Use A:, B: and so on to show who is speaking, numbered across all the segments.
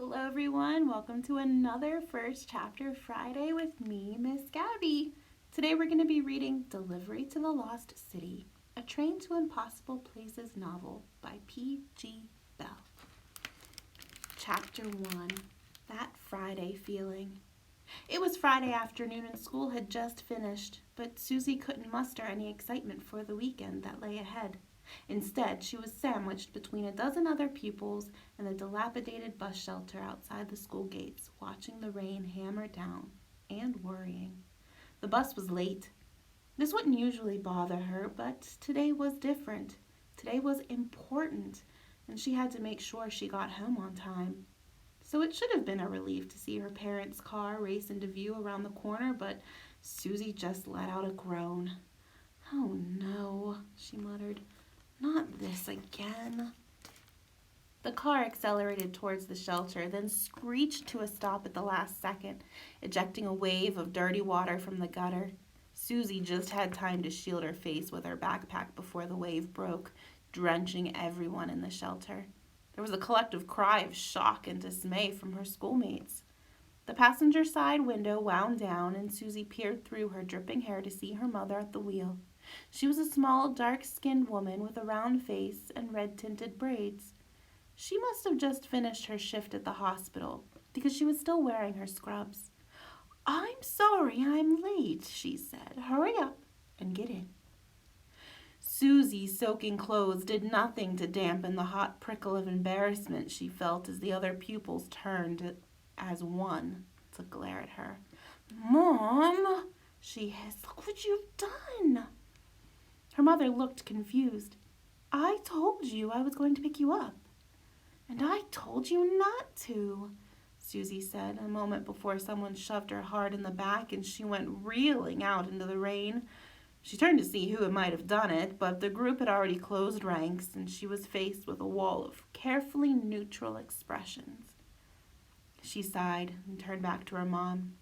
A: Hello everyone, welcome to another First Chapter Friday with me, Miss Gabby. Today we're going to be reading Delivery to the Lost City, a Train to Impossible Places novel by P.G. Bell. Chapter 1, That Friday Feeling. It was Friday afternoon and school had just finished, but Susie couldn't muster any excitement for the weekend that lay ahead. Instead, she was sandwiched between a dozen other pupils in the dilapidated bus shelter outside the school gates, watching the rain hammer down and worrying. The bus was late. This wouldn't usually bother her, but today was different. Today was important, and she had to make sure she got home on time. So it should have been a relief to see her parents' car race into view around the corner, but Susie just let out a groan. "Oh no," she muttered. "Not this again." The car accelerated towards the shelter, then screeched to a stop at the last second, ejecting a wave of dirty water from the gutter. Susie just had time to shield her face with her backpack before the wave broke, drenching everyone in the shelter. There was a collective cry of shock and dismay from her schoolmates. The passenger side window wound down, and Susie peered through her dripping hair to see her mother at the wheel. She was a small, dark-skinned woman with a round face and red-tinted braids. She must have just finished her shift at the hospital, because she was still wearing her scrubs. "I'm sorry I'm late," she said. "Hurry up and get in." Susie's soaking clothes did nothing to dampen the hot prickle of embarrassment she felt as the other pupils turned as one to glare at her. "Mom," she hissed, "look what you've done." Her mother looked confused. "I told you I was going to pick you up." "And I told you not to," Susie said, a moment before someone shoved her hard in the back and she went reeling out into the rain. She turned to see who it might have done it, but the group had already closed ranks and she was faced with a wall of carefully neutral expressions. She sighed and turned back to her mom.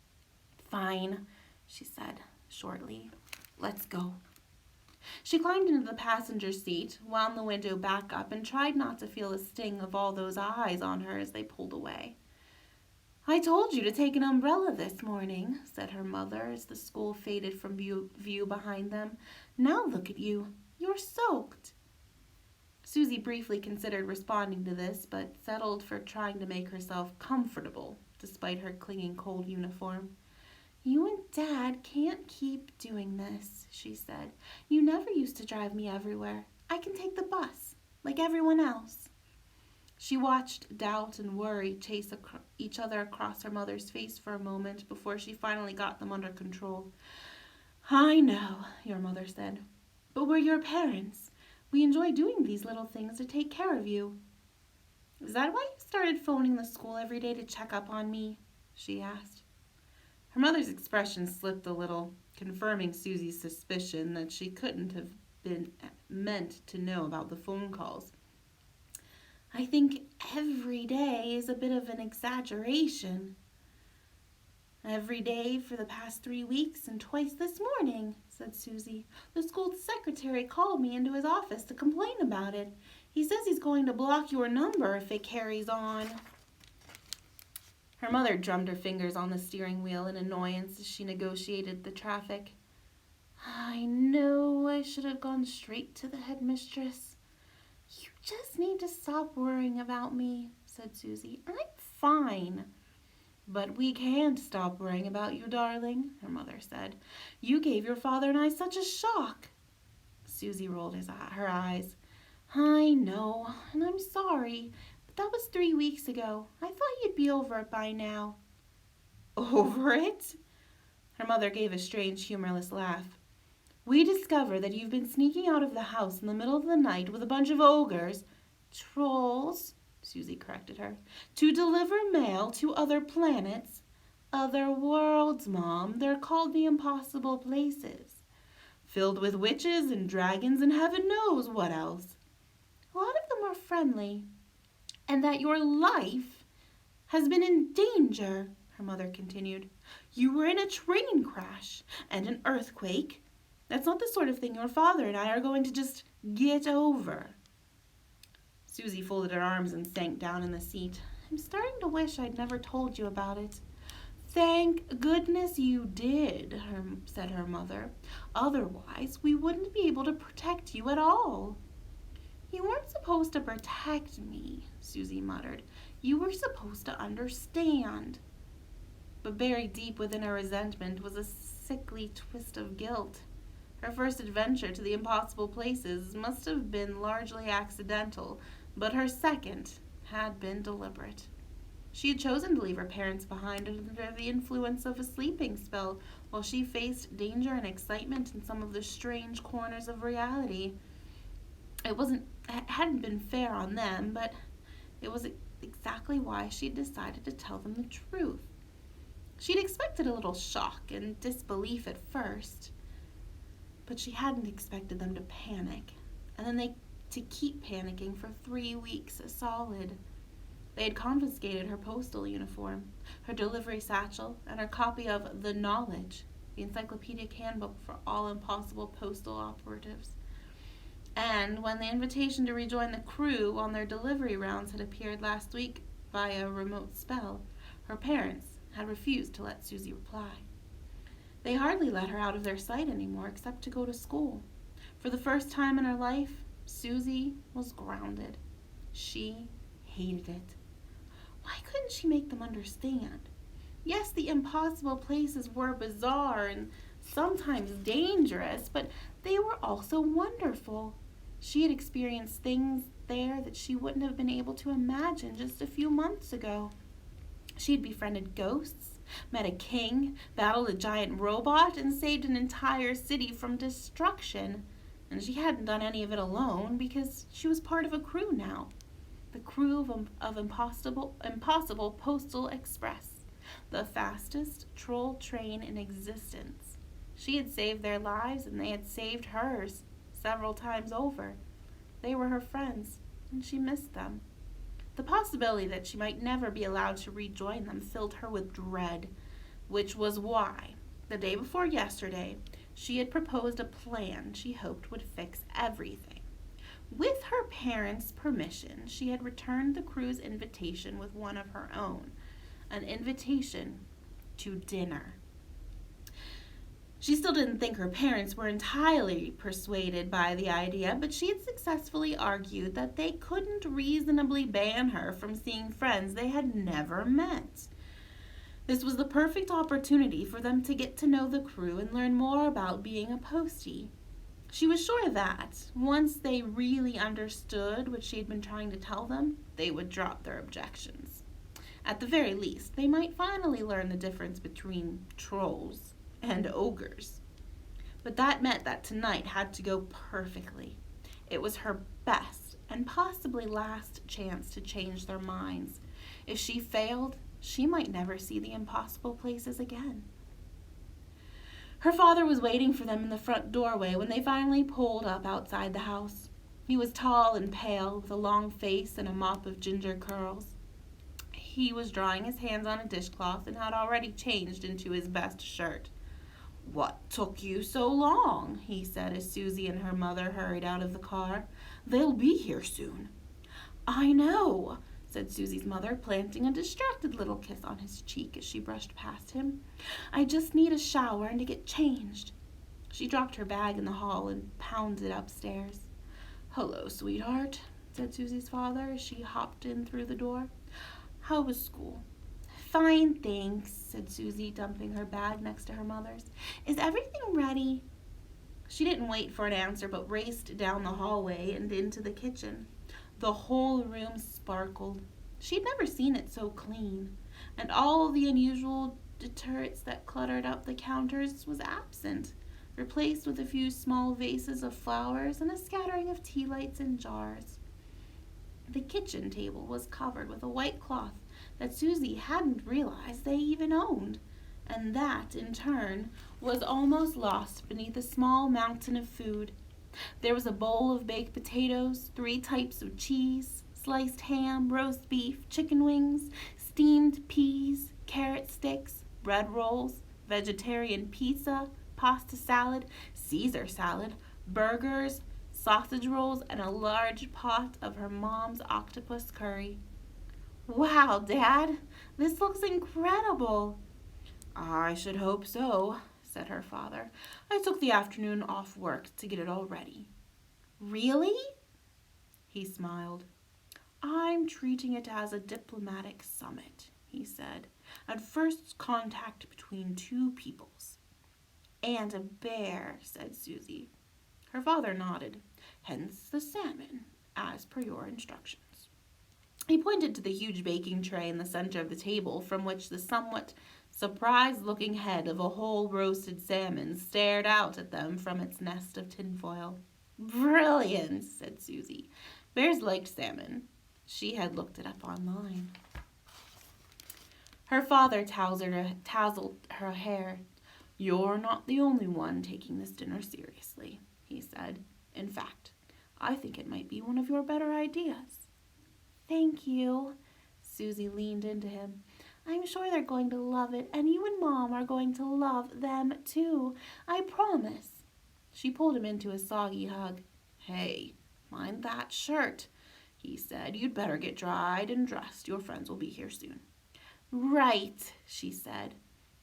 A: "Fine," she said shortly. "Let's go." She climbed into the passenger seat, wound the window back up, and tried not to feel the sting of all those eyes on her as they pulled away. "I told you to take an umbrella this morning," said her mother as the school faded from view behind them. "Now look at you. You're soaked." Susie briefly considered responding to this, but settled for trying to make herself comfortable despite her clinging cold uniform. "You and Dad can't keep doing this," she said. "You never used to drive me everywhere. I can take the bus, like everyone else." She watched doubt and worry chase each other across her mother's face for a moment before she finally got them under control. "I know," your mother said, "but we're your parents. We enjoy doing these little things to take care of you." "Is that why you started phoning the school every day to check up on me?" she asked. Her mother's expression slipped a little, confirming Susie's suspicion that she couldn't have been meant to know about the phone calls. "I think every day is a bit of an exaggeration." "Every day for the past 3 weeks and twice this morning," said Susie. "The school secretary called me into his office to complain about it. He says he's going to block your number if it carries on." Her mother drummed her fingers on the steering wheel in annoyance as she negotiated the traffic. "I know I should have gone straight to the headmistress." "You just need to stop worrying about me," said Susie. "I'm fine." "But we can't stop worrying about you, darling," her mother said. "You gave your father and I such a shock." Susie rolled her eyes. "I know, and I'm sorry, but that was 3 weeks ago. I thought you'd be over it by now." "Over it?" Her mother gave a strange, humorless laugh. "We discover that you've been sneaking out of the house in the middle of the night with a bunch of ogres—" "Trolls," Susie corrected her. "To deliver mail to other planets." "Other worlds, Mom. They're called the impossible places." "Filled with witches and dragons and heaven knows what else." "A lot of them are friendly." "And that your life has been in danger," her mother continued. "You were in a train crash and an earthquake. That's not the sort of thing your father and I are going to just get over." Susie folded her arms and sank down in the seat. I'm starting to wish I'd never told you about it. Thank goodness you did, said her mother. Otherwise, we wouldn't be able to protect you at all. You weren't supposed to protect me, Susie muttered. You were supposed to understand. But buried deep within her resentment was a sickly twist of guilt. Her first adventure to the impossible places must have been largely accidental, but her second had been deliberate. She had chosen to leave her parents behind under the influence of a sleeping spell while she faced danger and excitement in some of the strange corners of reality. It hadn't been fair on them, but it was exactly why she had decided to tell them the truth. She'd expected a little shock and disbelief at first, but she hadn't expected them to panic, and then to keep panicking for 3 weeks solid. They had confiscated her postal uniform, her delivery satchel, and her copy of The Knowledge, the encyclopedic handbook for all impossible postal operatives. And when the invitation to rejoin the crew on their delivery rounds had appeared last week via remote spell, her parents had refused to let Susie reply. They hardly let her out of their sight anymore except to go to school. For the first time in her life, Susie was grounded. She hated it. Why couldn't she make them understand? Yes, the impossible places were bizarre and sometimes dangerous, but they were also wonderful. She had experienced things there that she wouldn't have been able to imagine just a few months ago. She had befriended ghosts, met a king, battled a giant robot, and saved an entire city from destruction. And she hadn't done any of it alone because she was part of a crew now. The crew of Impossible Postal Express, the fastest troll train in existence. She had saved their lives and they had saved hers several times over. They were her friends, and she missed them. The possibility that she might never be allowed to rejoin them filled her with dread, which was why, the day before yesterday, she had proposed a plan she hoped would fix everything. With her parents' permission, she had returned the crew's invitation with one of her own, an invitation to dinner. She still didn't think her parents were entirely persuaded by the idea, but she had successfully argued that they couldn't reasonably ban her from seeing friends they had never met. This was the perfect opportunity for them to get to know the crew and learn more about being a postie. She was sure that, once they really understood what she had been trying to tell them, they would drop their objections. At the very least, they might finally learn the difference between trolls and ogres. But that meant that tonight had to go perfectly. It was her best and possibly last chance to change their minds. If she failed, she might never see the impossible places again. Her father was waiting for them in the front doorway when they finally pulled up outside the house. He was tall and pale, with a long face and a mop of ginger curls. He was drying his hands on a dishcloth and had already changed into his best shirt. "What took you so long?" he said as Susie and her mother hurried out of the car. "They'll be here soon." "I know," said Susie's mother, planting a distracted little kiss on his cheek as she brushed past him. "I just need a shower and to get changed." She dropped her bag in the hall and pounded upstairs. "Hello, sweetheart," said Susie's father as she hopped in through the door. "How was school?" "Fine, thanks," said Susie, dumping her bag next to her mother's. "Is everything ready?" She didn't wait for an answer, but raced down the hallway and into the kitchen. The whole room sparkled. She'd never seen it so clean, and all the unusual deterrents that cluttered up the counters was absent, replaced with a few small vases of flowers and a scattering of tea lights in jars. The kitchen table was covered with a white cloth that Susie hadn't realized they even owned, and that, in turn, was almost lost beneath a small mountain of food. There was a bowl of baked potatoes, 3 types of cheese, sliced ham, roast beef, chicken wings, steamed peas, carrot sticks, bread rolls, vegetarian pizza, pasta salad, Caesar salad, burgers, sausage rolls, and a large pot of her mom's octopus curry. Wow, Dad, this looks incredible. I should hope so, said her father. I took the afternoon off work to get it all ready. Really? He smiled. I'm treating it as a diplomatic summit, he said. At first contact between two peoples. And a bear, said Susie. Her father nodded. Hence the salmon, as per your instructions. He pointed to the huge baking tray in the center of the table, from which the somewhat surprised-looking head of a whole roasted salmon stared out at them from its nest of tinfoil. Brilliant, said Susie. Bears liked salmon. She had looked it up online. Her father tousled her hair. You're not the only one taking this dinner seriously, he said. In fact, I think it might be one of your better ideas. Thank you. Susie leaned into him. I'm sure they're going to love it, and you and Mom are going to love them too. I promise. She pulled him into a soggy hug. Hey, mind that shirt, he said. You'd better get dried and dressed. Your friends will be here soon. Right, she said.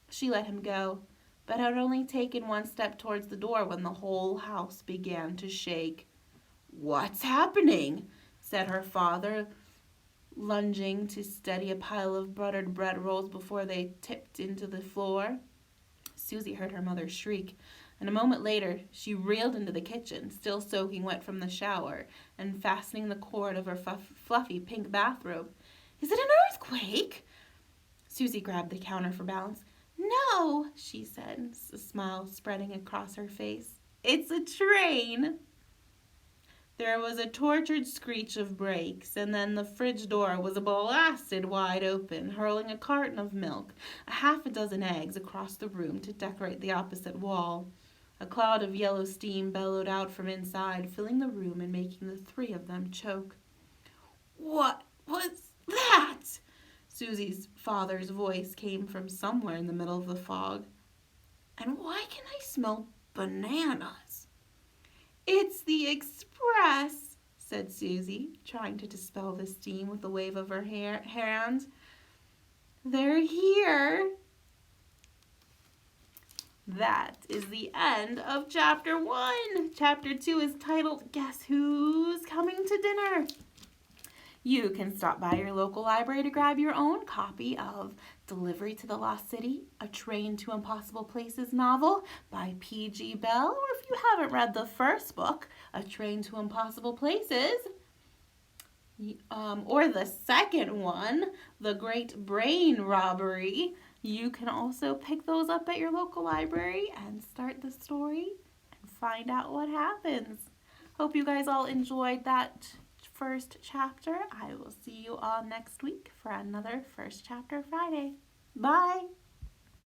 A: She let him go, but had only taken one step towards the door when the whole house began to shake. What's happening? Said her father, lunging to steady a pile of buttered bread rolls before they tipped into the floor. Susie heard her mother shriek, and a moment later she reeled into the kitchen, still soaking wet from the shower, and fastening the cord of her fluffy pink bathrobe. Is it an earthquake? Susie grabbed the counter for balance. No, she said, a smile spreading across her face. It's a train. There was a tortured screech of brakes, and then the fridge door was blasted wide open, hurling a carton of milk, a half a dozen eggs across the room to decorate the opposite wall. A cloud of yellow steam bellowed out from inside, filling the room and making the three of them choke. What was that? Susie's father's voice came from somewhere in the middle of the fog. And why can I smell bananas? It's the express, said Susie, trying to dispel the steam with a wave of her hand. They're here. That is the end of chapter 1. Chapter 2 is titled, Guess Who's Coming to Dinner? You can stop by your local library to grab your own copy of Delivery to the Lost City, A Train to Impossible Places novel by P.G. Bell, or if you haven't read the first book, A Train to Impossible Places, or the second one, The Great Brain Robbery. You can also pick those up at your local library and start the story and find out what happens. Hope you guys all enjoyed that first chapter. I will see you all next week for another First Chapter Friday. Bye!